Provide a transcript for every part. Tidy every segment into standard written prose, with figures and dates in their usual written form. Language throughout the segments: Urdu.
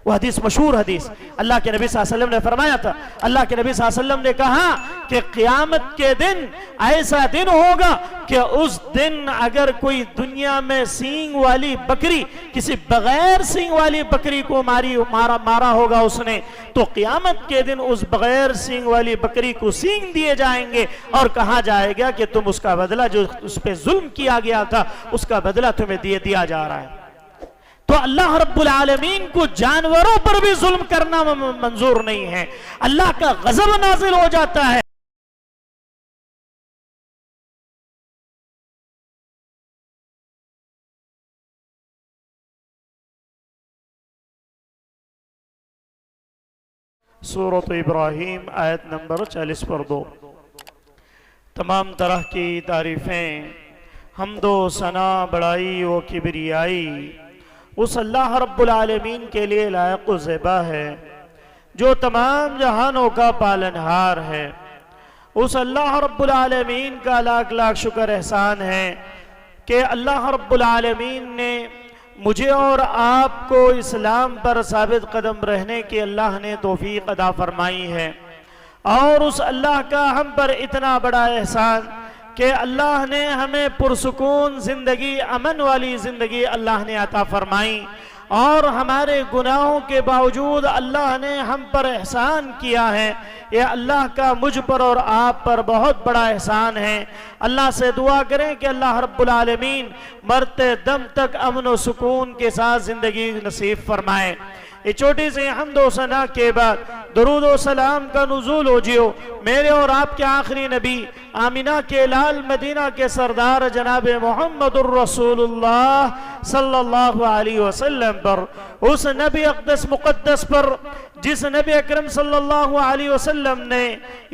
وہ حدیث مشہور حدیث اللہ کے نبی صلی اللہ علیہ وسلم نے فرمایا تھا، اللہ کے نبی صلی اللہ علیہ وسلم نے کہا کہ قیامت کے دن ایسا دن ہوگا کہ اس دن اگر کوئی دنیا میں سینگ والی بکری کسی بغیر سینگ والی بکری کو مارا ہوگا اس نے، تو قیامت کے دن اس بغیر سینگ والی بکری کو سینگ دیے جائیں گے اور کہا جائے گا کہ تم اس کا بدلہ جو اس پہ ظلم کیا گیا تھا اس کا بدلہ تمہیں دیا جا رہا ہے۔ تو اللہ رب العالمین کو جانوروں پر بھی ظلم کرنا منظور نہیں ہے، اللہ کا غضب نازل ہو جاتا ہے۔ سورۃ ابراہیم آیت نمبر 40 پر 2۔ تمام طرح کی تعریفیں، حمد و ثنا، بڑائی و کبریائی اس اللہ رب العالمین کے لیے لائق و زیبا ہے جو تمام جہانوں کا پالنہار ہے۔ اس اللہ رب العالمین کا لاکھ لاکھ شکر احسان ہے کہ اللہ رب العالمین نے مجھے اور آپ کو اسلام پر ثابت قدم رہنے کی اللہ نے توفیق عطا فرمائی ہے، اور اس اللہ کا ہم پر اتنا بڑا احسان کہ اللہ نے ہمیں پرسکون زندگی، امن والی زندگی اللہ نے عطا فرمائی، اور ہمارے گناہوں کے باوجود اللہ نے ہم پر احسان کیا ہے۔ یہ اللہ کا مجھ پر اور آپ پر بہت بڑا احسان ہے۔ اللہ سے دعا کریں کہ اللہ رب العالمین مرتے دم تک امن و سکون کے ساتھ زندگی نصیب فرمائے۔ یہ چھوٹی سی حمد و ثنا کے بعد درود و سلام کا نزول ہو جیو میرے اور آپ کے آخری نبی، آمینہ کے لال، مدینہ کے سردار جناب محمد الرسول اللہ صلی اللہ علیہ وسلم پر، اس نبی اقدس مقدس پر جس نبی اکرم صلی اللہ علیہ وسلم نے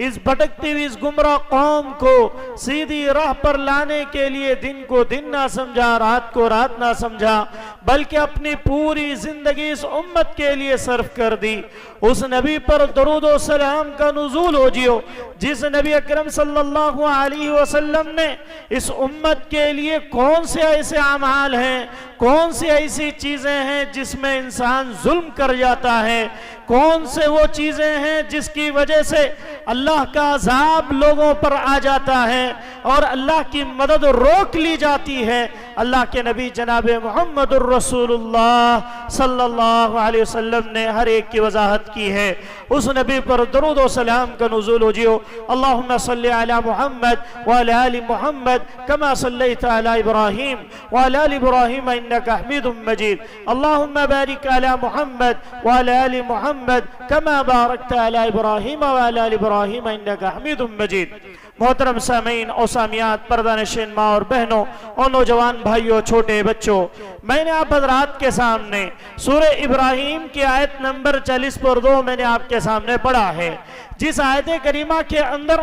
اس بھٹکتی ہوئی اس گمراہ قوم کو سیدھی راہ پر لانے کے لیے دن کو دن نہ سمجھا، رات کو رات نہ سمجھا، بلکہ اپنی پوری زندگی اس امت کے لیے صرف کر دی۔ اس نبی پر درود و سلام کا نزول ہو جیو جس نبی اکرم صلی اللہ علیہ وسلم نے اس امت کے لیے کون سے ایسے اعمال ہیں، کون سی ایسی چیزیں ہیں جس میں انسان ظلم کر جاتا ہے، کون سے وہ چیزیں ہیں جس کی وجہ سے اللہ کا عذاب لوگوں پر آ جاتا ہے اور اللہ کی مدد روک لی جاتی ہے۔ اللہ کے نبی جناب محمد الرسول اللہ صلی اللہ علیہ وسلم نے ہر ایک کی وضاحت کی ہے۔ اس نبی پر درود و سلام کا نزول ہو جیو۔ اللہم صلی علی محمد وعلی آل محمد کما صلیت علی ابراہیم وعلی آل ابراہیم انکا حمید مجید۔ اللہم بارک علی محمد وعلی آل محمد کما بارکت علی ابراہیم وعلی آل ابراہیم انکا حمید مجید۔ محترم سامعین اور سامعات، پردہ نشین ماں اور بہنوں اور نوجوان بھائیوں، چھوٹے بچوں، میں نے آپ حضرات کے سامنے سورہ ابراہیم کی آیت نمبر 40 پر 2 میں نے آپ کے سامنے پڑھا ہے، جس آیت کریمہ کے اندر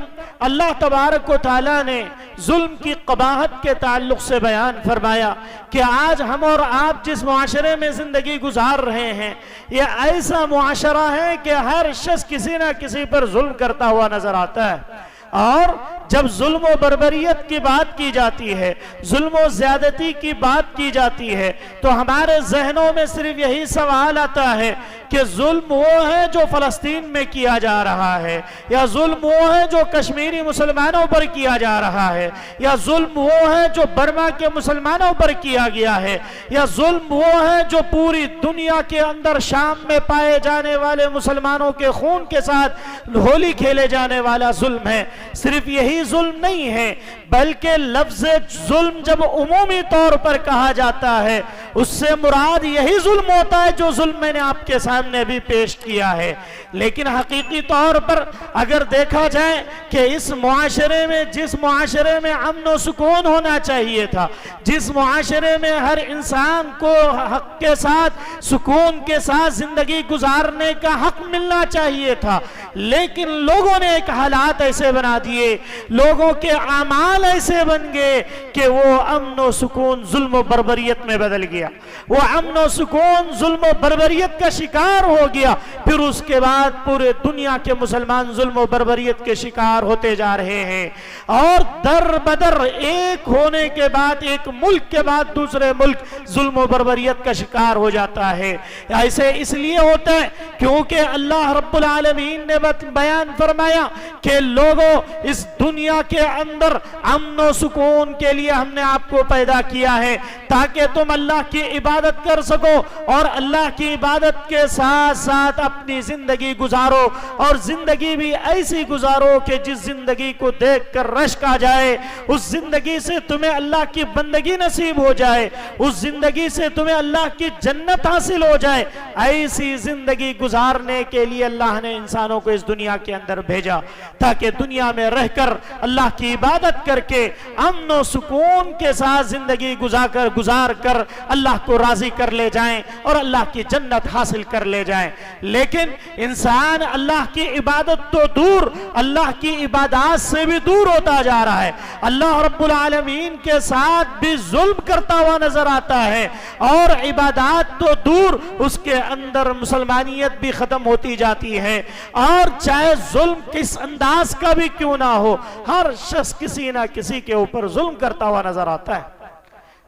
اللہ تبارک و تعالیٰ نے ظلم کی قباحت کے تعلق سے بیان فرمایا کہ آج ہم اور آپ جس معاشرے میں زندگی گزار رہے ہیں یہ ایسا معاشرہ ہے کہ ہر شخص کسی نہ کسی پر ظلم کرتا ہوا نظر آتا ہے، اور جب ظلم و بربریت کی بات کی جاتی ہے، ظلم و زیادتی کی بات کی جاتی ہے، تو ہمارے ذہنوں میں صرف یہی سوال آتا ہے کہ ظلم وہ ہے جو فلسطین میں کیا جا رہا ہے، یا ظلم وہ ہے جو کشمیری مسلمانوں پر کیا جا رہا ہے، یا ظلم وہ ہے جو برما کے مسلمانوں پر کیا گیا ہے، یا ظلم وہ ہے جو پوری دنیا کے اندر شام میں پائے جانے والے مسلمانوں کے خون کے ساتھ ہولی کھیلے جانے والا ظلم ہے۔ صرف یہی ظلم نہیں ہے، بلکہ لفظ ظلم جب عمومی طور پر کہا جاتا ہے اس سے مراد یہی ظلم ہوتا ہے جو ظلم میں نے آپ کے سامنے بھی پیش کیا ہے، لیکن حقیقی طور پر اگر دیکھا جائے کہ اس معاشرے میں جس معاشرے میں امن و سکون ہونا چاہیے تھا، جس معاشرے میں ہر انسان کو حق کے ساتھ سکون کے ساتھ زندگی گزارنے کا حق ملنا چاہیے تھا، لیکن لوگوں نے ایک حالات ایسے بنا دیے، لوگوں کے اعمال ایسے بن گئے کہ وہ امن و سکون ظلم و بربریت میں بدل گیا، وہ امن و سکون ظلم و بربریت کا شکار ہو گیا۔ پھر اس کے بعد پورے دنیا کے مسلمان ظلم و بربریت کے شکار ہوتے جا رہے ہیں، اور در بدر ایک ہونے کے بعد، ایک ملک کے بعد دوسرے ملک ظلم و بربریت کا شکار ہو جاتا ہے۔ ایسے اس لیے ہوتا ہے کیونکہ اللہ رب العالمین نے بیان فرمایا کہ لوگوں، اس دنیا کے اندر امن و سکون کے لیے ہم نے آپ کو پیدا کیا ہے تاکہ تم اللہ کی عبادت کر سکو، اور اللہ کی عبادت کے ساتھ ساتھ اپنی زندگی گزارو، اور زندگی بھی ایسی گزارو کہ جس زندگی کو دیکھ کر رشک آ جائے، اس زندگی سے تمہیں اللہ کی بندگی نصیب ہو جائے، اس زندگی سے تمہیں اللہ کی جنت حاصل ہو جائے۔ ایسی زندگی گزارنے کے لیے اللہ نے انسانوں کو اس دنیا کے اندر بھیجا تاکہ دنیا میں رہ کر اللہ کی عبادت کر کے امن و سکون کے ساتھ زندگی گزار کر اللہ کو راضی کر لے جائیں اور اللہ کی جنت حاصل کر لے جائیں۔ لیکن انسان اللہ کی عبادت تو دور، اللہ کی عبادات سے بھی دور ہوتا جا رہا ہے، اللہ رب العالمین کے ساتھ بھی ظلم کرتا ہوا نظر آتا ہے، اور عبادات تو دور، اس کے اندر مسلمانیت بھی ختم ہوتی جاتی ہے۔ اور چاہے ظلم کس انداز کا بھی کیوں نہ ہو، ہر شخص کسی نہ کسی کے اوپر ظلم کرتا ہوا نظر آتا ہے۔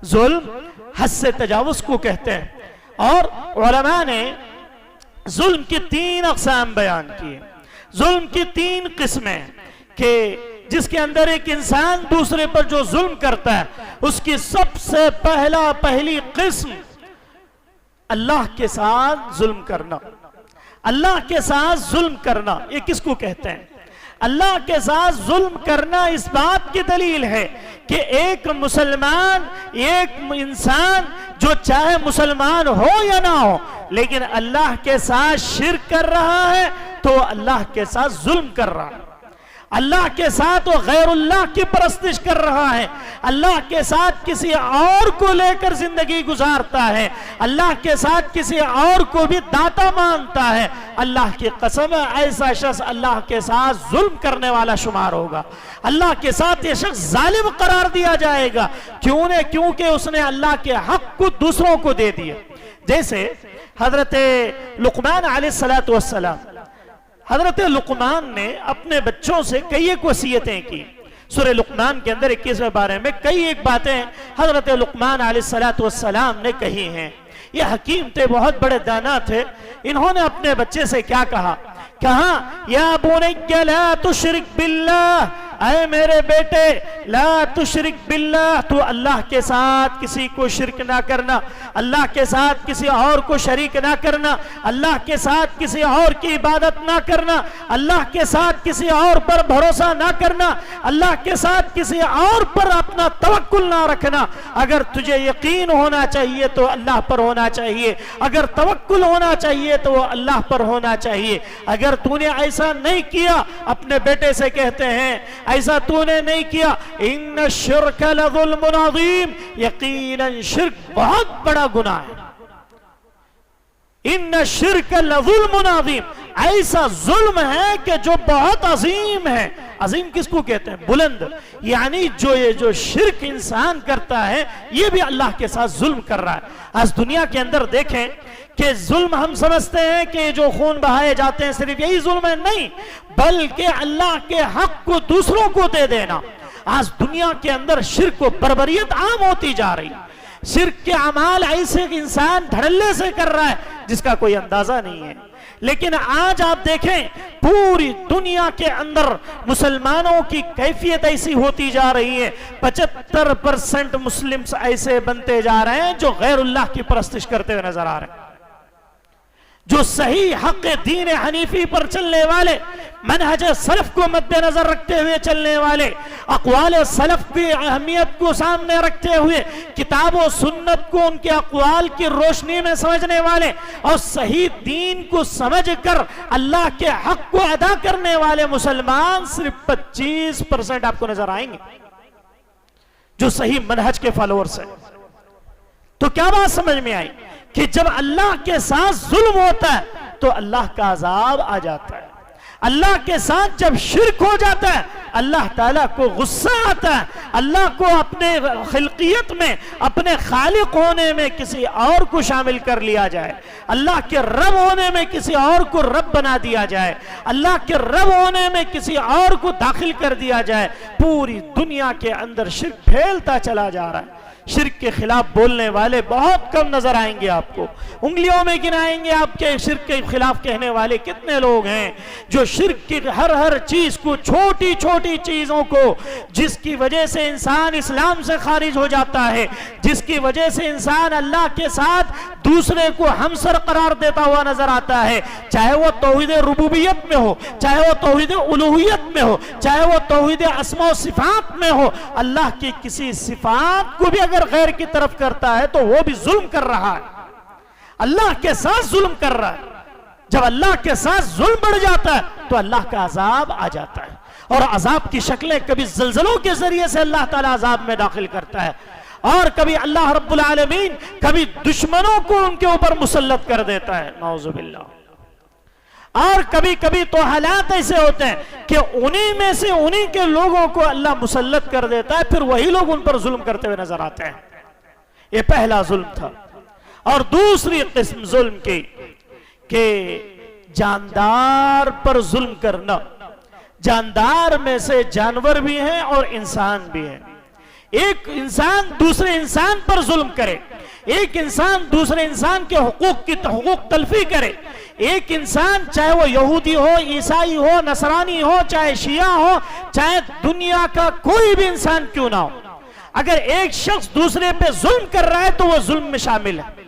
ظلم حد سے تجاوز کو کہتے ہیں، اور علماء نے ظلم کی 3 اقسام بیان کی، ظلم کی 3 قسمیں، کہ جس کے اندر ایک انسان دوسرے پر جو ظلم کرتا ہے اس کی سب سے پہلی قسم اللہ کے ساتھ ظلم کرنا۔ اللہ کے ساتھ ظلم کرنا یہ کس کو کہتے ہیں؟ اللہ کے ساتھ ظلم کرنا اس بات کی دلیل ہے کہ ایک مسلمان، ایک انسان جو چاہے مسلمان ہو یا نہ ہو، لیکن اللہ کے ساتھ شرک کر رہا ہے تو اللہ کے ساتھ ظلم کر رہا ہے، اللہ کے ساتھ وہ غیر اللہ کی پرستش کر رہا ہے، اللہ کے ساتھ کسی اور کو لے کر زندگی گزارتا ہے، اللہ کے ساتھ کسی اور کو بھی داتا مانتا ہے۔ اللہ کی قسم ہے ایسا شخص اللہ کے ساتھ ظلم کرنے والا شمار ہوگا، اللہ کے ساتھ یہ شخص ظالم قرار دیا جائے گا۔ کیونکہ اس نے اللہ کے حق کو دوسروں کو دے دیا۔ جیسے حضرت لقمان علیہ السلام، حضرت لقمان نے اپنے بچوں سے کئی ایک وصیتیں کی۔ سورہ لقمان کے اندر 21ویں بارے میں کئی ایک باتیں حضرت لقمان علیہ السلام نے کہی ہیں۔ یہ حکیم تھے، بہت بڑے دانا تھے۔ انہوں نے اپنے بچے سے کیا کہا؟ کہا یا بنی لا تشرک باللہ، اے میرے بیٹے لا تشرک باللہ، تو اللہ کے ساتھ کسی کو شرک نہ کرنا، اللہ کے ساتھ کسی اور کو شریک نہ کرنا، اللہ کے ساتھ کسی اور کی عبادت نہ کرنا، اللہ کے ساتھ کسی اور پر بھروسہ نہ کرنا، اللہ کے ساتھ کسی اور پر اپنا توکل نہ رکھنا۔ اگر تجھے یقین ہونا چاہیے تو اللہ پر ہونا چاہیے، اگر توکل ہونا چاہیے تو اللہ پر ہونا چاہیے۔ اگر تو نے ایسا نہیں کیا، اپنے بیٹے سے کہتے ہیں ایسا تو نے نہیں کیا، ان الشرک لظلم عظیم، یقیناً شرک بہت بڑا گناہ ہے۔ ان الشرک لظلم عظیم، ایسا ظلم ہے کہ جو بہت عظیم ہے۔ عظیم کس کو کہتے ہیں؟ بلند، یعنی جو شرک انسان کرتا ہے یہ بھی اللہ کے ساتھ ظلم کر رہا ہے۔ آج دنیا کے اندر دیکھیں کہ ظلم ہم سمجھتے ہیں کہ جو خون بہائے جاتے ہیں صرف یہی ظلم ہے، نہیں، بلکہ اللہ کے حق کو دوسروں کو دے دینا۔ آج دنیا کے اندر شرک و بربریت عام ہوتی جا رہی ہے، شرک کے اعمال ایسے انسان دھڑلے سے کر رہا ہے جس کا کوئی اندازہ نہیں ہے۔ لیکن آج آپ دیکھیں پوری دنیا کے اندر مسلمانوں کی کیفیت ایسی ہوتی جا رہی ہے، 75% مسلم ایسے بنتے جا رہے ہیں جو غیر اللہ کی پرستش کرتے ہوئے نظر آ رہے ہیں، جو صحیح حق دین حنیفی پر چلنے والے، منہج سلف کو مد نظر رکھتے ہوئے چلنے والے، اقوال سلف کی اہمیت کو سامنے رکھتے ہوئے کتاب و سنت کو ان کے اقوال کی روشنی میں سمجھنے والے، اور صحیح دین کو سمجھ کر اللہ کے حق کو ادا کرنے والے مسلمان صرف 25% آپ کو نظر آئیں گے جو صحیح منہج کے فالورز ہیں۔ تو کیا بات سمجھ میں آئی کہ جب اللہ کے ساتھ ظلم ہوتا ہے تو اللہ کا عذاب آ جاتا ہے۔ اللہ کے ساتھ جب شرک ہو جاتا ہے اللہ تعالیٰ کو غصہ آتا ہے، اللہ کو اپنے خلقیت میں، اپنے خالق ہونے میں کسی اور کو شامل کر لیا جائے، اللہ کے رب ہونے میں کسی اور کو رب بنا دیا جائے، اللہ کے رب ہونے میں کسی اور کو داخل کر دیا جائے، پوری دنیا کے اندر شرک پھیلتا چلا جا رہا ہے۔ شرک کے خلاف بولنے والے بہت کم نظر آئیں گے آپ کو، انگلیوں میں گنائیں گے آپ کے شرک کے خلاف کہنے والے کتنے لوگ ہیں جو شرک کی ہر چیز کو، چھوٹی چھوٹی چیزوں کو، جس کی وجہ سے انسان اسلام سے خارج ہو جاتا ہے، جس کی وجہ سے انسان اللہ کے ساتھ دوسرے کو ہمسر قرار دیتا ہوا نظر آتا ہے، چاہے وہ توحید ربوبیت میں ہو، چاہے وہ توحید الوہیت میں ہو، چاہے وہ توحید اسماء و صفات میں ہو، اللہ کی کسی صفات کو بھی اگر غیر کی طرف کرتا ہے تو وہ بھی ظلم کر رہا ہے، اللہ کے ساتھ ظلم کر رہا ہے۔ جب اللہ کے ساتھ ظلم بڑھ جاتا ہے تو اللہ کا عذاب آ جاتا ہے، اور عذاب کی شکلیں کبھی زلزلوں کے ذریعے سے اللہ تعالیٰ عذاب میں داخل کرتا ہے، اور کبھی اللہ رب العالمین کبھی دشمنوں کو ان کے اوپر مسلط کر دیتا ہے، نعوذ باللہ۔ اور کبھی کبھی تو حالات ایسے ہوتے ہیں کہ انہی میں سے انہی کے لوگوں کو اللہ مسلط کر دیتا ہے، پھر وہی لوگ ان پر ظلم کرتے ہوئے نظر آتے ہیں۔ یہ پہلا ظلم تھا۔ اور دوسری قسم ظلم کی کہ جاندار پر ظلم کرنا، جاندار میں سے جانور بھی ہیں اور انسان بھی ہیں۔ ایک انسان دوسرے انسان پر ظلم کرے، ایک انسان دوسرے انسان کے حقوق تلفی کرے، ایک انسان چاہے وہ یہودی ہو، عیسائی ہو، نصرانی ہو، چاہے شیعہ ہو، چاہے دنیا کا کوئی بھی انسان کیوں نہ ہو، اگر ایک شخص دوسرے پہ ظلم کر رہا ہے تو وہ ظلم میں شامل ہے،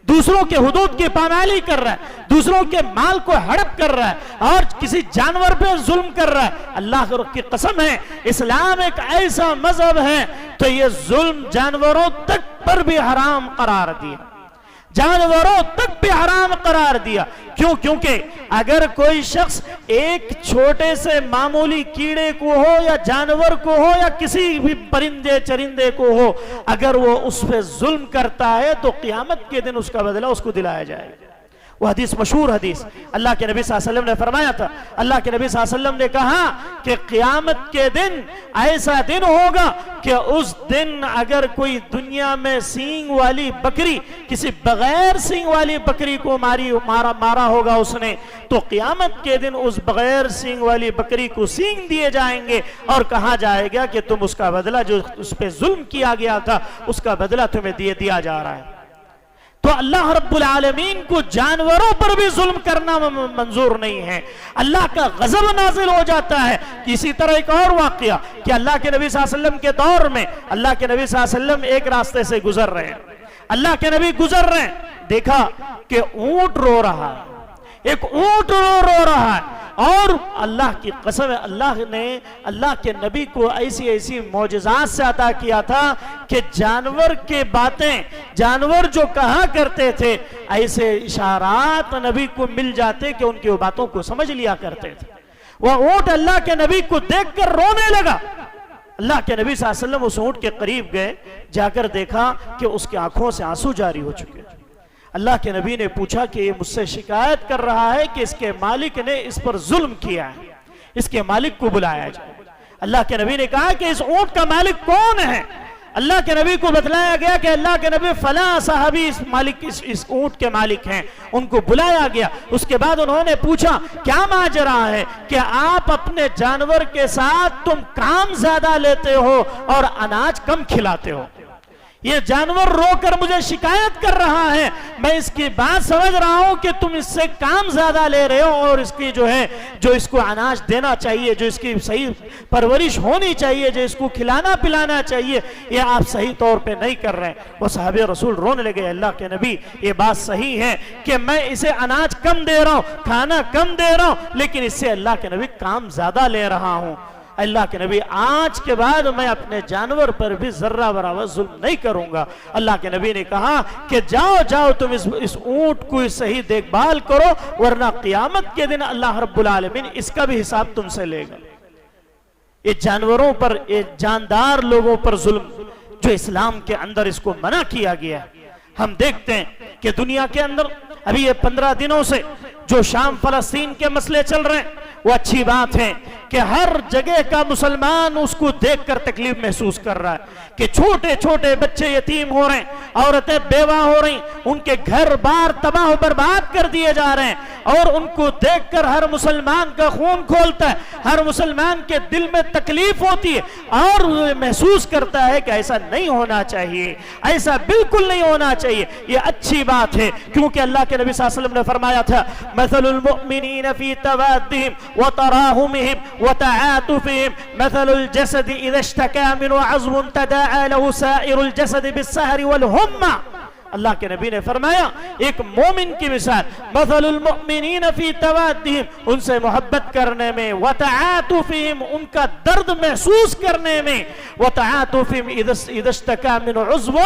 دوسروں کے حدود کی پامالی کر رہا ہے، دوسروں کے مال کو ہڑپ کر رہا ہے، اور کسی جانور پہ ظلم کر رہا ہے۔ اللہ کی قسم ہے، اسلام ایک ایسا مذہب ہے تو یہ ظلم جانوروں تک پر بھی حرام قرار دیا، جانوروں تک بھی حرام قرار دیا۔ کیوں؟ کیونکہ اگر کوئی شخص ایک چھوٹے سے معمولی کیڑے کو ہو یا جانور کو ہو یا کسی بھی پرندے چرندے کو ہو، اگر وہ اس پہ ظلم کرتا ہے تو قیامت کے دن اس کا بدلہ اس کو دلایا جائے گا۔ وہ حدیث مشہور حدیث اللہ کے نبی صلی اللہ علیہ وسلم نے فرمایا تھا، اللہ کے نبی صلی اللہ علیہ وسلم نے کہا کہ قیامت کے دن ایسا دن ہوگا کہ اس دن اگر کوئی دنیا میں سینگ والی بکری کسی بغیر سینگ والی بکری کو مارا ہوگا اس نے، تو قیامت کے دن اس بغیر سینگ والی بکری کو سینگ دیے جائیں گے اور کہا جائے گا کہ تم اس کا بدلہ جو اس پہ ظلم کیا گیا تھا اس کا بدلہ تمہیں دیا جا رہا ہے۔ تو اللہ رب العالمین کو جانوروں پر بھی ظلم کرنا منظور نہیں ہے، اللہ کا غضب نازل ہو جاتا ہے۔ اسی طرح ایک اور واقعہ کہ اللہ کے نبی صلی اللہ علیہ وسلم کے دور میں اللہ کے نبی صلی اللہ علیہ وسلم ایک راستے سے گزر رہے ہیں، اللہ کے نبی گزر رہے ہیں، دیکھا کہ اونٹ رو رہا ہے، ایک اونٹ رو رہا ہے، اور اللہ کی قسم ہے اللہ نے اللہ کے نبی کو ایسی معجزات سے عطا کیا تھا کہ جانور کے باتیں، جانور جو کہا کرتے تھے، ایسے اشارات نبی کو مل جاتے کہ ان کی باتوں کو سمجھ لیا کرتے تھے۔ وہ اونٹ اللہ کے نبی کو دیکھ کر رونے لگا۔ اللہ کے نبی صلی اللہ علیہ وسلم اس اونٹ کے قریب گئے، جا کر دیکھا کہ اس کی آنکھوں سے آنسو جاری ہو چکے۔ اللہ کے نبی نے پوچھا کہ یہ مجھ سے شکایت کر رہا ہے کہ اس کے مالک نے اس پر ظلم کیا ہے، اس کے مالک کو بلایا جائے۔ اللہ کے نبی نے کہا کہ اس اونٹ کا مالک کون ہے؟ اللہ کے نبی کو بتلایا گیا کہ اللہ کے نبی فلاں صحابی اس اونٹ کے مالک ہیں، ان کو بلایا گیا۔ اس کے بعد انہوں نے پوچھا کیا ماجرا ہے کہ آپ اپنے جانور کے ساتھ تم کام زیادہ لیتے ہو اور اناج کم کھلاتے ہو؟ یہ جانور رو کر مجھے شکایت کر رہا ہے، میں اس کی بات سمجھ رہا ہوں کہ تم اس سے کام زیادہ لے رہے ہو، اور اس کی جو اس کو اناج دینا چاہیے، جو اس کی صحیح پرورش ہونی چاہیے، جو اس کو کھلانا پلانا چاہیے، یہ آپ صحیح طور پہ نہیں کر رہے ہیں۔ وہ صحابہ رسول رونے لگے، اللہ کے نبی یہ بات صحیح ہے کہ میں اسے اناج کم دے رہا ہوں، کھانا کم دے رہا ہوں، لیکن اس سے اللہ کے نبی کام زیادہ لے رہا ہوں۔ اللہ کے نبی آج کے بعد میں اپنے جانور پر بھی ذرہ برابر ظلم نہیں کروں گا۔ اللہ کے نبی نے کہا کہ جاؤ تم اس اونٹ کو صحیح دیکھ بھال کرو، ورنہ قیامت کے دن اللہ رب العالمین اس کا بھی حساب تم سے لے گا۔ یہ جانوروں پر، یہ جاندار لوگوں پر ظلم جو اسلام کے اندر اس کو منع کیا گیا ہے۔ ہم دیکھتے ہیں کہ دنیا کے اندر ابھی یہ 15 دنوں سے جو شام فلسطین کے مسئلے چل رہے ہیں، وہ اچھی بات ہے کہ ہر جگہ کا مسلمان اس کو دیکھ کر تکلیف محسوس کر رہا ہے کہ چھوٹے چھوٹے بچے یتیم ہو رہے ہیں، عورتیں بیوہ ہو رہی، ان کے گھر بار تباہ و برباد کر دیے جا رہے ہیں، اور ان کو دیکھ کر ہر مسلمان کا خون کھولتا ہے، ہر مسلمان کے دل میں تکلیف ہوتی ہے اور وہ محسوس کرتا ہے کہ ایسا نہیں ہونا چاہیے، ایسا بالکل نہیں ہونا چاہیے۔ یہ اچھی بات ہے، کیونکہ اللہ کے نبی صلی اللہ علیہ وسلم نے فرمایا تھا مثل المؤمنین فی توادہم وتراحمہم وتعاطفہم مثل الجسد اذا اشتکى منه عضو تداعى له سائر الجسد بالسہر والہمہ۔ اللہ کے نبی نے فرمایا ایک مومن کی مثال مثل المؤمنین فی توادہم، ان سے محبت کرنے میں، وتعاطفہم، ان کا درد محسوس کرنے میں، وتعاطفہم اذا اشتکى من عضو،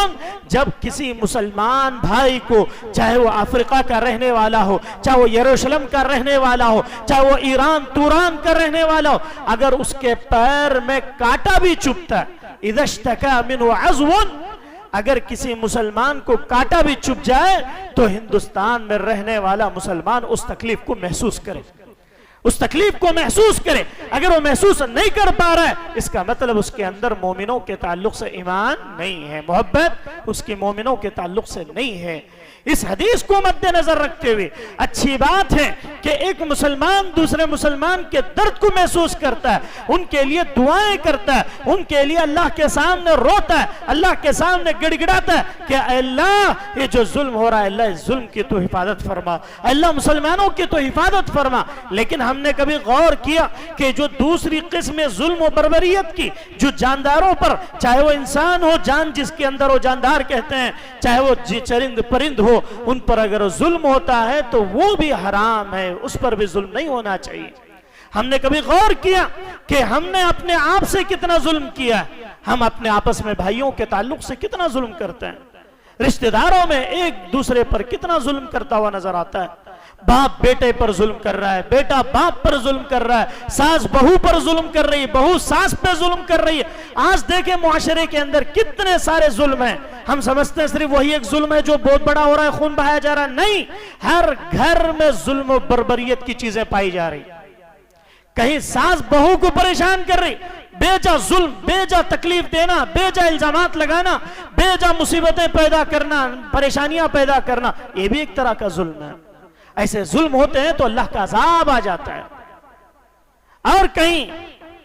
جب کسی مسلمان بھائی کو، چاہے وہ افریقہ کا رہنے والا ہو، چاہے وہ یروشلم کا رہنے والا ہو، چاہے وہ ایران توران کا رہنے والا ہو، اگر اس کے پیر میں کانٹا بھی چبھتا ہے، اذا اشتکى من عضو، اگر کسی مسلمان کو کانٹا بھی چبھ جائے تو ہندوستان میں رہنے والا مسلمان اس تکلیف کو محسوس کرے، اس تکلیف کو محسوس کرے۔ اگر وہ محسوس نہیں کر پا رہا ہے، اس کا مطلب اس کے اندر مومنوں کے تعلق سے ایمان نہیں ہے، محبت اس کی مومنوں کے تعلق سے نہیں ہے۔ اس حدیث کو مد نظر رکھتے ہوئے اچھی بات ہے کہ ایک مسلمان دوسرے مسلمان کے درد کو محسوس کرتا ہے، ان کے لیے دعائیں کرتا ہے، ان کے لیے اللہ کے سامنے روتا ہے، اللہ کے سامنے گڑ گڑاتا ہے کہ اے اللہ یہ جو ظلم ہو رہا ہے، اللہ اس ظلم کی تو حفاظت فرما، اللہ مسلمانوں کی تو حفاظت فرما۔ لیکن ہم نے کبھی غور کیا کہ جو دوسری قسم ظلم و بربریت کی، جو جانداروں پر، چاہے وہ انسان ہو، جان جس کے اندر وہ جاندار کہتے ہیں، چاہے وہ چرند پرند ہو، ان پر اگر ظلم ہوتا ہے تو وہ بھی حرام ہے، اس پر بھی ظلم نہیں ہونا چاہیے۔ ہم نے کبھی غور کیا کہ ہم نے اپنے آپ سے کتنا ظلم کیا، ہم اپنے آپس میں بھائیوں کے تعلق سے کتنا ظلم کرتے ہیں، رشتہ داروں میں ایک دوسرے پر کتنا ظلم کرتا ہوا نظر آتا ہے۔ باپ بیٹے پر ظلم کر رہا ہے، بیٹا باپ پر ظلم کر رہا ہے، ساس بہو پر ظلم کر رہی ہے، بہو ساس پہ ظلم کر رہی ہے۔ آج دیکھیں معاشرے کے اندر کتنے سارے ظلم ہیں، ہم سمجھتے ہیں صرف وہی ایک ظلم ہے جو بہت بڑا ہو رہا ہے، خون بہایا جا رہا ہے، نہیں، ہر گھر میں ظلم و بربریت کی چیزیں پائی جا رہی۔ کہیں ساس بہو کو پریشان کر رہی، بیجا ظلم، بیجا تکلیف دینا، بیجا الزامات لگانا، بیجا مصیبتیں پیدا کرنا، پریشانیاں پیدا کرنا، یہ بھی ایک طرح کا ظلم ہے۔ ایسے ظلم ہوتے ہیں تو اللہ کا عذاب آ جاتا ہے۔ اور کہیں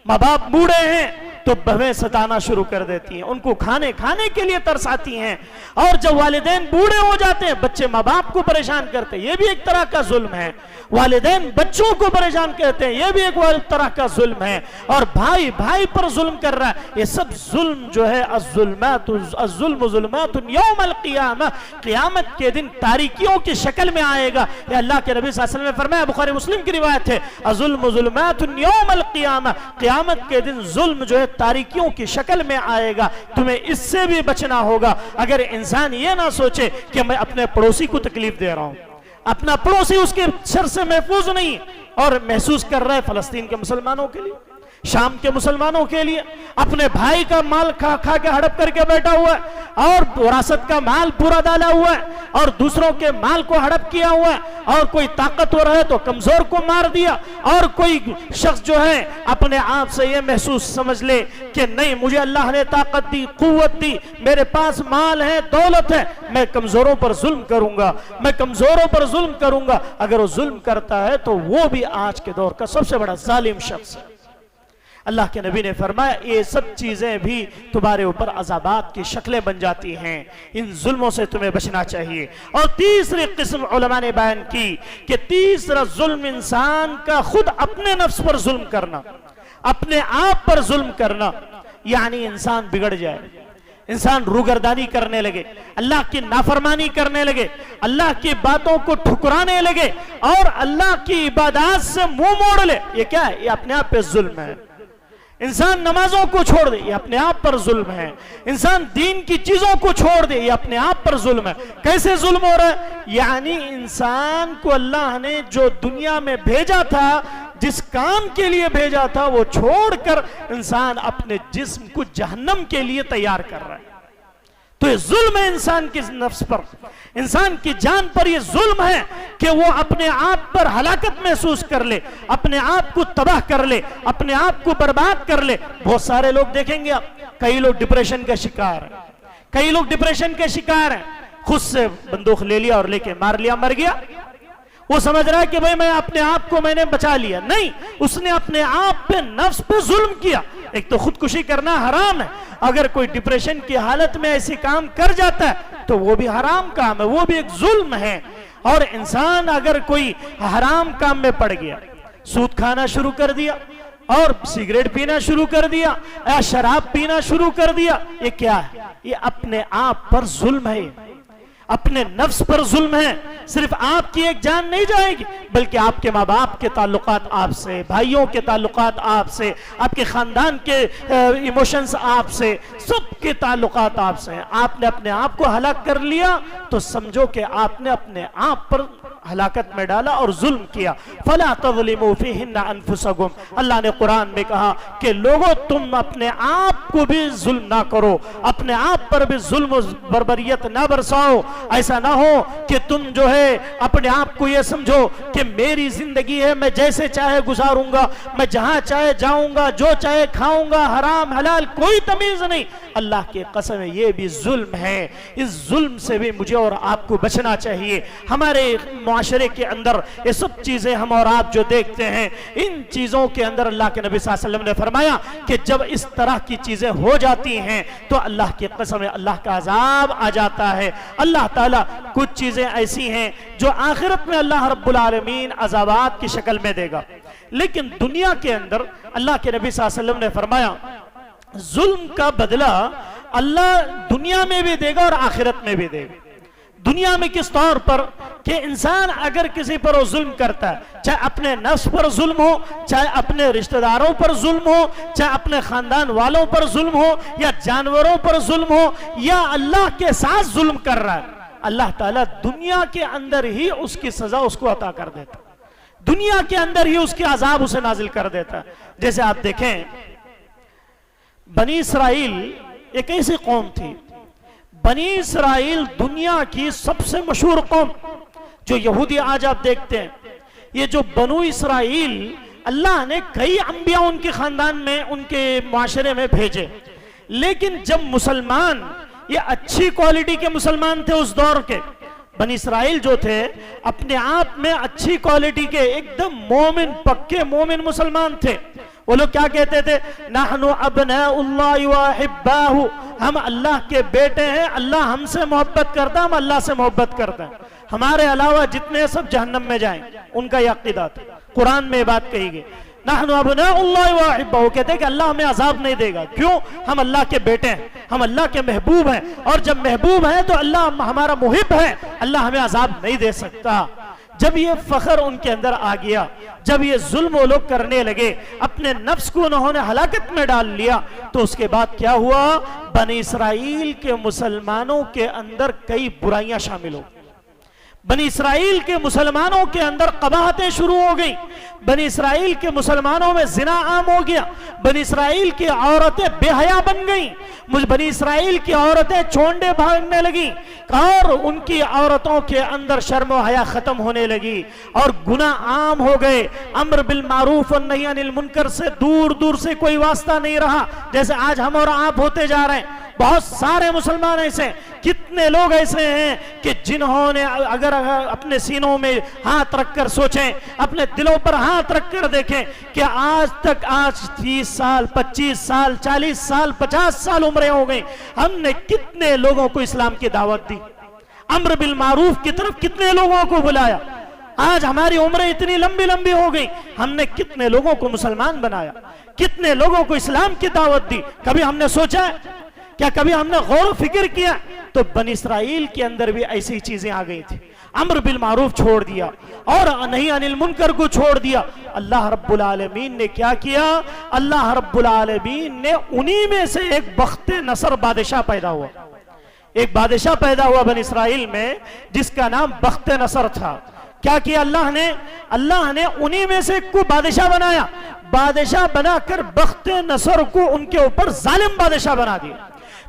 ماں باپ بوڑھے ہیں تو بہویں ستانا شروع کر دیتی ہیں، ان کو کھانے کے لیے ترساتی ہیں، اور جب والدین بوڑھے ہو جاتے ہیں بچے ماں باپ کو پریشان کرتے ہیں، یہ بھی ایک طرح کا ظلم ہے۔ والدین بچوں کو پریشان کرتے ہیں، یہ بھی ایک طرح کا ظلم ہے۔ اور بھائی بھائی پر ظلم کر رہا ہے، یہ سب ظلم جو ہے الظلم ظلمات یوم القیامہ، قیامت کے دن تاریکیوں کی شکل میں آئے گا۔ یہ اللہ کے نبی صلی اللہ علیہ وسلم نے فرمایا، بخاری مسلم کی روایت ہے، الظلم ظلمات یوم القیامہ، قیامت کے دن ظلم جو ہے تاریکیوں کی شکل میں آئے گا، تمہیں اس سے بھی بچنا ہوگا۔ اگر انسان یہ نہ سوچے کہ میں اپنے پڑوسی کو تکلیف دے رہا ہوں، اپنا پڑوسی اس کے شر سے محفوظ نہیں، اور محسوس کر رہا ہے فلسطین کے مسلمانوں کے لیے، شام کے مسلمانوں کے لیے، اپنے بھائی کا مال کھا کے ہڑپ کر کے بیٹھا ہوا ہے، اور وراثت کا مال پورا ڈالا ہوا ہے، اور دوسروں کے مال کو ہڑپ کیا ہوا ہے، اور کوئی طاقتور ہے تو کمزور کو مار دیا، اور کوئی شخص جو ہے اپنے آپ سے یہ محسوس سمجھ لے کہ نہیں، مجھے اللہ نے طاقت دی، قوت دی، میرے پاس مال ہے، دولت ہے، میں کمزوروں پر ظلم کروں گا، میں کمزوروں پر ظلم کروں گا۔ اگر وہ ظلم کرتا ہے تو وہ بھی آج کے دور کا سب سے بڑا ظالم شخص ہے۔ اللہ کے نبی نے فرمایا یہ سب چیزیں بھی تمہارے اوپر عذابات کی شکلیں بن جاتی ہیں، ان ظلموں سے تمہیں بچنا چاہیے۔ اور تیسری قسم علماء نے بیان کی کہ تیسرا ظلم انسان کا خود اپنے نفس پر ظلم کرنا، اپنے آپ پر ظلم کرنا، یعنی انسان بگڑ جائے، انسان روگردانی کرنے لگے، اللہ کی نافرمانی کرنے لگے، اللہ کی باتوں کو ٹھکرانے لگے، اور اللہ کی عبادات سے منہ موڑ لے۔ یہ کیا ہے؟ یہ اپنے آپ پہ ظلم ہے۔ انسان نمازوں کو چھوڑ دے، یہ اپنے آپ پر ظلم ہے۔ انسان دین کی چیزوں کو چھوڑ دے، یہ اپنے آپ پر ظلم ہے۔ کیسے ظلم ہو رہا ہے؟ یعنی انسان کو اللہ نے جو دنیا میں بھیجا تھا، جس کام کے لیے بھیجا تھا، وہ چھوڑ کر انسان اپنے جسم کو جہنم کے لیے تیار کر رہا ہے۔ تو یہ ظلم ہے انسان کی نفس پر، انسان کی جان پر یہ ظلم ہے کہ وہ اپنے آپ پر ہلاکت محسوس کر لے، اپنے آپ کو تباہ کر لے، اپنے آپ کو برباد کر لے۔ بہت سارے لوگ دیکھیں گے آپ، کئی لوگ ڈپریشن کا شکار ہیں، کئی لوگ ڈپریشن کے شکار ہیں، خود سے بندوق لے لیا اور لے کے مار لیا، مر گیا۔ وہ سمجھ رہا ہے کہ بھئی میں اپنے آپ کو میں نے بچا لیا، نہیں، اس نے اپنے آپ پہ، نفس پہ ظلم کیا۔ ایک تو خودکشی کرنا حرام ہے، اگر کوئی ڈپریشن کی حالت میں ایسی کام کر جاتا ہے تو وہ بھی حرام کام ہے، وہ بھی ایک ظلم ہے۔ اور انسان اگر کوئی حرام کام میں پڑ گیا، سود کھانا شروع کر دیا اور سگریٹ پینا شروع کر دیا یا شراب پینا شروع کر دیا، یہ کیا ہے؟ یہ اپنے آپ پر ظلم ہے، اپنے نفس پر ظلم ہے۔ صرف آپ کی ایک جان نہیں جائے گی، بلکہ آپ کے ماں باپ کے تعلقات آپ سے، بھائیوں کے تعلقات آپ سے، آپ کے خاندان کے ایموشنز آپ سے، سب کے تعلقات آپ سے ہیں۔ آپ نے اپنے آپ کو ہلاک کر لیا تو سمجھو کہ آپ نے اپنے آپ پر ہلاکت میں ڈالا اور ظلم کیا۔ فَلَا تَظْلِمُوا فِيهِنَّ أَنفُسَكُمْ، اللہ نے قرآن میں کہا کہ لوگوں تم اپنے آپ کو بھی ظلم نہ کرو، اپنے آپ پر بھی ظلم و بربریت نہ برساؤ۔ ایسا نہ ہو کہ تم جو ہے اپنے آپ کو یہ سمجھو کہ میری زندگی ہے، میں جیسے چاہے گزاروں گا، میں جہاں چاہے جاؤں گا، جو چاہے کھاؤں گا، حرام حلال کوئی تمیز نہیں۔ اللہ کی قسم ہے یہ بھی ظلم ہے، اس ظلم سے بھی مجھے اور آپ کو بچنا چاہیے۔ ہمارے معاشرے کے اندر یہ سب چیزیں ہم اور آپ جو دیکھتے ہیں، ان چیزوں کے اندر اللہ کے نبی صلی اللہ علیہ وسلم نے فرمایا کہ جب اس طرح کی چیزیں ہو جاتی ہیں تو اللہ کی قسم ہے اللہ کا عذاب آ جاتا ہے۔ اللہ تعالیٰ کچھ چیزیں ایسی ہیں جو آخرت میں اللہ رب العالمین عذابات کی شکل میں دے گا، لیکن دنیا کے اندر اللہ کے نبی صلی اللہ علیہ وسلم نے فرمایا ظلم کا بدلہ اللہ دنیا میں بھی دے گا اور آخرت میں بھی دے گا۔ دنیا میں کس طور پر کہ انسان اگر کسی پر ظلم کرتا ہے، چاہے اپنے نفس پر ظلم ہو، چاہے اپنے رشتہ داروں پر ظلم ہو، چاہے اپنے خاندان والوں پر ظلم ہو، یا جانوروں پر ظلم ہو، یا اللہ کے ساتھ ظلم کر رہا ہے، اللہ تعالیٰ دنیا کے اندر ہی اس کی سزا اس کو عطا کر دیتا، دنیا کے اندر ہی اس کے عذاب اسے نازل کر دیتا۔ جیسے آپ دیکھیں بنی اسرائیل ایک ایسی قوم تھی، بنی اسرائیل دنیا کی سب سے مشہور قوم، جو یہودی آج آپ دیکھتے ہیں، یہ جو بنو اسرائیل اللہ نے کئی انبیاء ان کے خاندان میں، ان کے معاشرے میں بھیجے، لیکن جب مسلمان، یہ اچھی کوالٹی کے مسلمان تھے اس دور کے، بنی اسرائیل جو تھے اپنے آپ میں اچھی کوالٹی کے ایک دم مومن، پکے مومن مسلمان تھے۔ وہ لوگ کیا کہتے تھے؟ نحن ابناء اللہ واحباہ، ہم اللہ کے بیٹے ہیں، اللہ ہم سے محبت کرتا ہے، ہم اللہ سے محبت کرتے ہیں، ہمارے علاوہ جتنے سب جہنم میں جائیں، ان کا یہ عقیدہ تھا۔ قرآن میں یہ بات کہی گئی، نحن ابناء اللہ واحباہ، وہ کہتے ہیں کہ اللہ ہمیں عذاب نہیں دے گا، کیوں؟ ہم اللہ کے بیٹے ہیں، ہم اللہ کے محبوب ہیں، اور جب محبوب ہیں تو اللہ ہمارا محب ہے، اللہ ہمیں عذاب نہیں دے سکتا۔ جب یہ فخر ان کے اندر آ گیا، جب یہ ظلم وہ لوگ کرنے لگے، اپنے نفس کو انہوں نے ہلاکت میں ڈال لیا، تو اس کے بعد کیا ہوا؟ بنی اسرائیل کے مسلمانوں کے اندر کئی برائیاں شامل ہو، بنی اسرائیل کے مسلمانوں کے اندر قباحتیں شروع ہو گئیں، بنی اسرائیل کے مسلمانوں میں زنا عام ہو گیا، بنی اسرائیل کی عورتیں بے حیا بن گئیں، بنی اسرائیل کی عورتیں چونڈے بھاگنے لگیں، اور ان کی عورتوں کے اندر شرم و حیا ختم ہونے لگی، اور گناہ عام ہو گئے، امر بالمعروف اور نہی عن المنکر سے دور دور سے کوئی واسطہ نہیں رہا، جیسے آج ہم اور آپ ہوتے جا رہے ہیں۔ بہت سارے مسلمان ایسے، کتنے لوگ ایسے ہیں کہ جنہوں نے اگر اپنے سینوں میں ہاتھ رکھ کر سوچیں، اپنے دلوں پر ہاتھ رکھ کر دیکھیں کہ آج تک 30 سال 25 سال 40 سال 50 سال عمریں ہو گئی، ہم نے کتنے لوگوں کو اسلام کی دعوت دی، امر بالمعروف کی طرف کتنے لوگوں کو بلایا، آج ہماری عمریں اتنی لمبی لمبی ہو گئی، ہم نے کتنے لوگوں کو مسلمان بنایا، کتنے لوگوں کو اسلام کی دعوت دی، کبھی ہم نے سوچا ہے؟ کیا کبھی ہم نے غور و فکر کیا؟ تو بنی اسرائیل کے اندر بھی ایسی چیزیں آ گئی تھی، امر بالمعروف چھوڑ دیا اور نہی عن المنکر کو چھوڑ دیا۔ اللہ رب العالمین نے کیا کیا؟ اللہ رب العالمین نے انہی میں سے ایک بخت نصر بادشاہ پیدا ہوا، ایک بادشاہ پیدا ہوا بنی اسرائیل میں جس کا نام بخت نصر تھا۔ کیا کیا اللہ نے انہی میں سے کو بادشاہ بنایا، بادشاہ بنا کر بخت نصر کو ان کے اوپر ظالم بادشاہ بنا دیا۔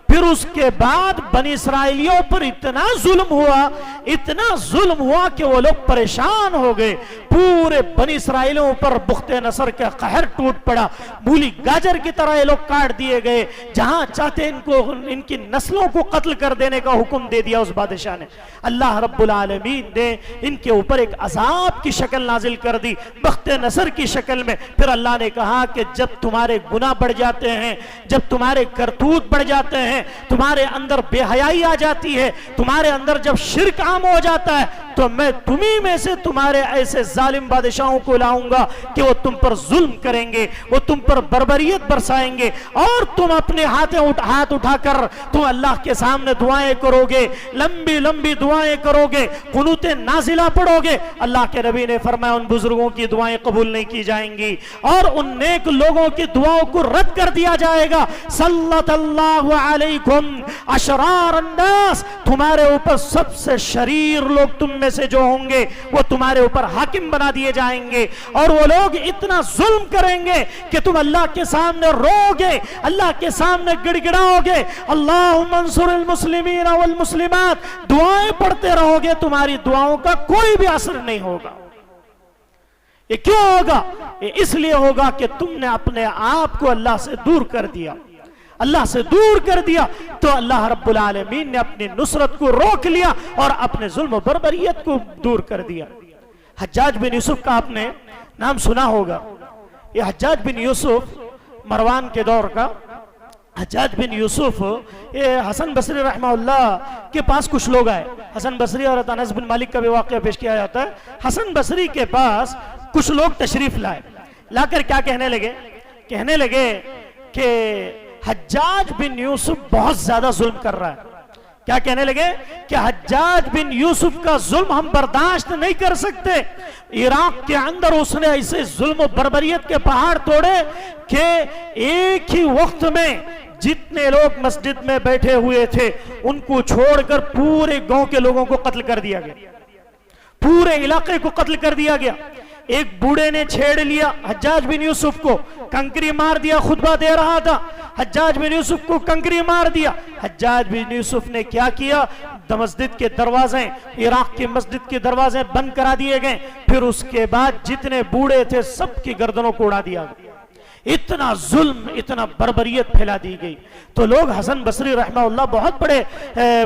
پھر اس کے بعد بنی اسرائیلیوں پر اتنا ظلم ہوا کہ وہ لوگ پریشان ہو گئے. پورے بنی اسرائیلیوں پر بخت نصر کا قہر ٹوٹ پڑا. مولی گاجر کی طرح یہ لوگ کاٹ دیے گئے. جہاں چاہتے ان کی نسلوں کو قتل کر دینے کا حکم دے دیا اس بادشاہ نے. اللہ رب العالمین نے ان کے اوپر ایک عذاب کی شکل نازل کر دی بخت نصر کی شکل میں. پھر اللہ نے کہا کہ جب تمہارے گناہ بڑھ جاتے ہیں, جب تمہارے کرتوت بڑھ جاتے ہیں, تمہارے اندر بے حیائی آ جاتی ہے, تمہارے اندر جب شرک عام ہو جاتا ہے, تو میں تمہیں میں سے تمہارے ایسے ظالم بادشاہوں کو لاؤں گا کہ وہ تم پر ظلم کریں گے, وہ تم پر بربریت برسائیں گے, اور تم اپنے ہاتھ اٹھا کر تم اللہ کے سامنے دعائیں کرو گے, لمبی لمبی دعائیں کرو گے, قنوت نازلہ پڑھو گے. اللہ کے نبی نے فرمایا ان بزرگوں کی دعائیں قبول نہیں کی جائیں گی اور ان نیک لوگوں کی دعاؤں کو رد کر دیا جائے گا. سلط اللہ علیکم اشرار الناس, تمہارے اوپر سب سے شریر لوگ تم میں سے جو ہوں گے وہ تمہارے اوپر حاکم بنا دیے جائیں گے, اور وہ لوگ اتنا ظلم کریں گے کہ تم اللہ کے سامنے رو گے, اللہ کے سامنے گڑ گڑاؤ گے, اللہم انصر المسلمین والمسلمات, دعائیں پڑھتے رہو گے, تمہاری دعاؤں کا کوئی بھی اثر نہیں ہوگا. یہ کیوں ہوگا؟ یہ اس لیے ہوگا کہ تم نے اپنے آپ کو اللہ سے دور کر دیا, اللہ سے دور کر دیا, تو اللہ رب العالمین نے اپنی نصرت کو روک لیا اور اپنے ظلم و بربریت کو دور کر دیا. حجاج بن یوسف کا آپ نے نام سنا ہوگا. یہ حجاج بن یوسف مروان کے دور کا حجاج بن یوسف, یہ حسن بصری رحمہ اللہ کے پاس کچھ لوگ آئے. حسن بصری اور انس بن مالک کا بھی واقعہ پیش کیا جاتا ہے. حسن بصری کے پاس کچھ لوگ تشریف لائے, لا کر کیا کہنے لگے کہ حجاج بن یوسف بہت زیادہ ظلم کر رہا ہے. کیا کہنے لگے؟ کہ حجاج بن یوسف کا ظلم ہم برداشت نہیں کر سکتے. عراق کے اندر اس نے ایسے ظلم و بربریت کے پہاڑ توڑے کہ ایک ہی وقت میں جتنے لوگ مسجد میں بیٹھے ہوئے تھے ان کو چھوڑ کر پورے گاؤں کے لوگوں کو قتل کر دیا گیا, پورے علاقے کو قتل کر دیا گیا. ایک بوڑھے نے چھیڑ لیا حجاج بن یوسف کو, کنکری مار دیا, خطبہ دے رہا تھا, حجاج بن یوسف کو کنکری مار دیا. حجاج بن یوسف نے کیا کیا؟ مسجد کے دروازے, عراق کی مسجد کے دروازے بند کرا دیے گئے. پھر اس کے بعد جتنے بوڑھے تھے سب کی گردنوں کو اڑا دیا گیا. اتنا ظلم, اتنا بربریت پھیلا دی گئی. تو لوگ حسن بصری رحمہ اللہ بہت بڑے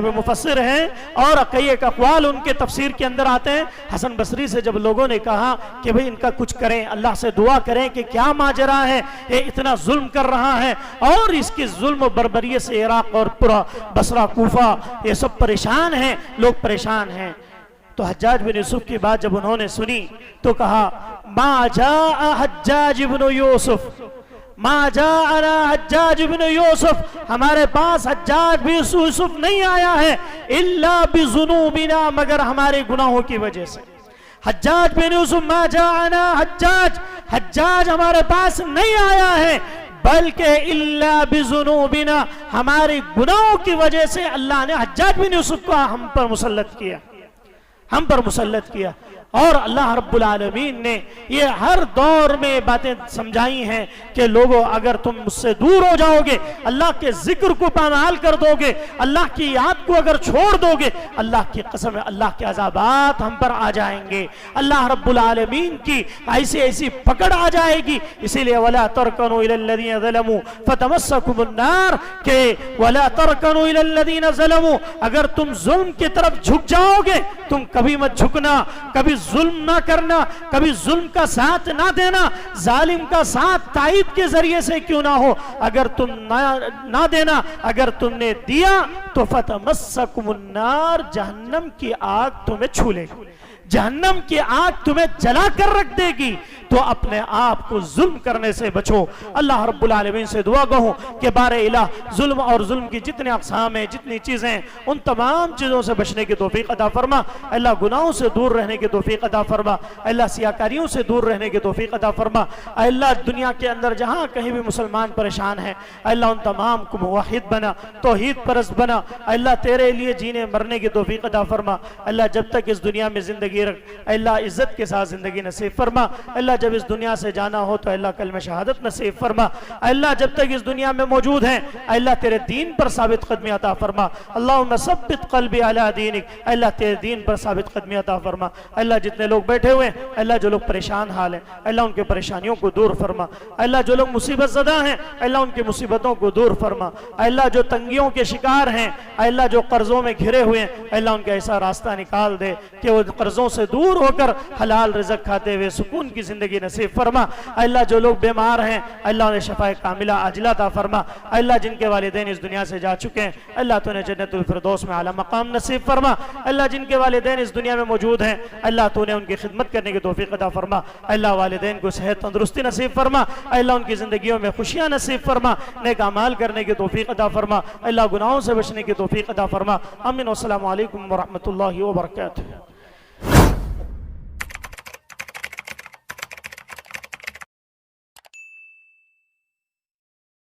مفسر ہیں اور کئی ایک اقوال ان کے تفسیر کے اندر آتے ہیں. حسن بصری سے جب لوگوں نے کہا کہ بھئی ان کا کچھ کریں, اللہ سے دعا کریں کہ کیا ماجرا ہے, یہ اتنا ظلم کر رہا ہے اور اس کی ظلم و بربریت سے عراق اور پورا بصرہ کوفہ یہ سب پریشان ہیں, لوگ پریشان ہیں. تو حجاج بن یوسف کی بات جب انہوں نے سنی تو کہا ما جاء حجاج بن یوسف, ما جاءنا حجاج بن یوسف, ہمارے پاس حجاج بن یوسف نہیں آیا ہے الا بذنوبنا, مگر ہمارے گناہوں کی وجہ سے. حجاج بن یوسف ما جاءنا حجاج ہمارے پاس نہیں آیا ہے بلکہ الا بذنوبنا, ہمارے گناہوں کی وجہ سے اللہ نے حجاج بن یوسف کو ہم پر مسلط کیا. اور اللہ رب العالمین نے یہ ہر دور میں باتیں سمجھائی ہیں کہ لوگوں اگر تم مجھ سے دور ہو جاؤ گے, اللہ کے ذکر کو پامال کر دو گے, اللہ کی یاد کو اگر چھوڑ دو گے, اللہ کی قسم اللہ کے عذابات ہم پر آ جائیں گے. اللہ رب العالمین کی ایسی پکڑ آ جائے گی. اسی لیے وَلَا تَرْكَنُوا إِلَى الَّذِينَ ظَلَمُوا فَتَمَسَّكُمُ النَّارُ, کہ وَلَا تَرْكَنُوا إِلَى الَّذِينَ ظَلَمُوا, اگر تم ظلم کی طرف جھک جاؤ گے تم کبھی مت جھکنا, کبھی ظلم نہ کرنا, کبھی ظلم کا ساتھ نہ دینا, ظالم کا ساتھ تائید کے ذریعے سے کیوں نہ ہو, اگر تم نہ دینا, اگر تم نے دیا تو فتمسکم النار, جہنم کی آگ تمہیں چھو لے گی, جہنم کی آگ تمہیں جلا کر رکھ دے گی. تو اپنے آپ کو ظلم کرنے سے بچو. اللہ رب العالمین سے دعا گو کہ بار الہ ظلم اور ظلم کی جتنے اقسام ہیں, جتنی چیزیں, ان تمام چیزوں سے بچنے کی توفیق عطا فرما. اللہ گناہوں سے دور رہنے کی توفیق عطا فرما. اللہ سیاکاریوں سے دور رہنے کی توفیق عطا فرما. اللہ دنیا کے اندر جہاں کہیں بھی مسلمان پریشان ہیں, اللہ ان تمام کو موحد بنا, توحید پرست بنا. اللہ تیرے لیے جینے مرنے کی توفیق عطا فرما. اللہ جب تک اس دنیا میں زندگی رکھ, اللہ عزت کے ساتھ زندگی نصیب فرما. اللہ جب اس دنیا سے جانا ہو تو اللہ کلمہ شہادت نصیب فرما، اللہ جب تک اس دنیا میں موجود ہیں اللہ تیرے دین پر ثابت قدمی عطا فرما، اللہم ثبت قلبی علی دینک، اللہ تیرے دین پر ثابت قدمی عطا فرما۔ اللہ جتنے لوگ بیٹھے ہوئے ہیں اللہ جو لوگ پریشان حال ہیں اللہ ان کے پریشانیوں کو دور فرما، اللہ جو لوگ مصیبت زدہ ہیں اللہ ان کی مصیبتوں کو دور فرما، اللہ جو تنگیوں کے شکار ہیں اللہ جو قرضوں میں گھرے ہوئے ہیں اللہ ان کا ایسا راستہ نکال دے کہ وہ قرضوں سے دور ہو کر حلال رزق کھاتے ہوئے سکون کی زندگی نصیب فرما۔ اللہ جو لوگ بیمار ہیں اللہ انہیں شفاء کاملہ عاجلہ عطا فرما، اللہ جن کے والدین اس دنیا سے جا چکے ہیں اللہ تو انہیں جنت الفردوس میں اعلی مقام نصیب فرما، اللہ جن کے والدین اس دنیا میں موجود ہیں اللہ تو انہیں ان کی خدمت کرنے کی توفیق عطا فرما، اللہ والدین کو صحت تندرستی نصیب فرما، اللہ ان کی زندگیوں میں خوشیاں نصیب فرما، نیک اعمال کرنے کی توفیق عطا فرما، اللہ گناہوں سے بچنے کی توفیق عطا فرما۔ آمین۔ والسلام علیکم ورحمۃ اللہ وبرکاتہ۔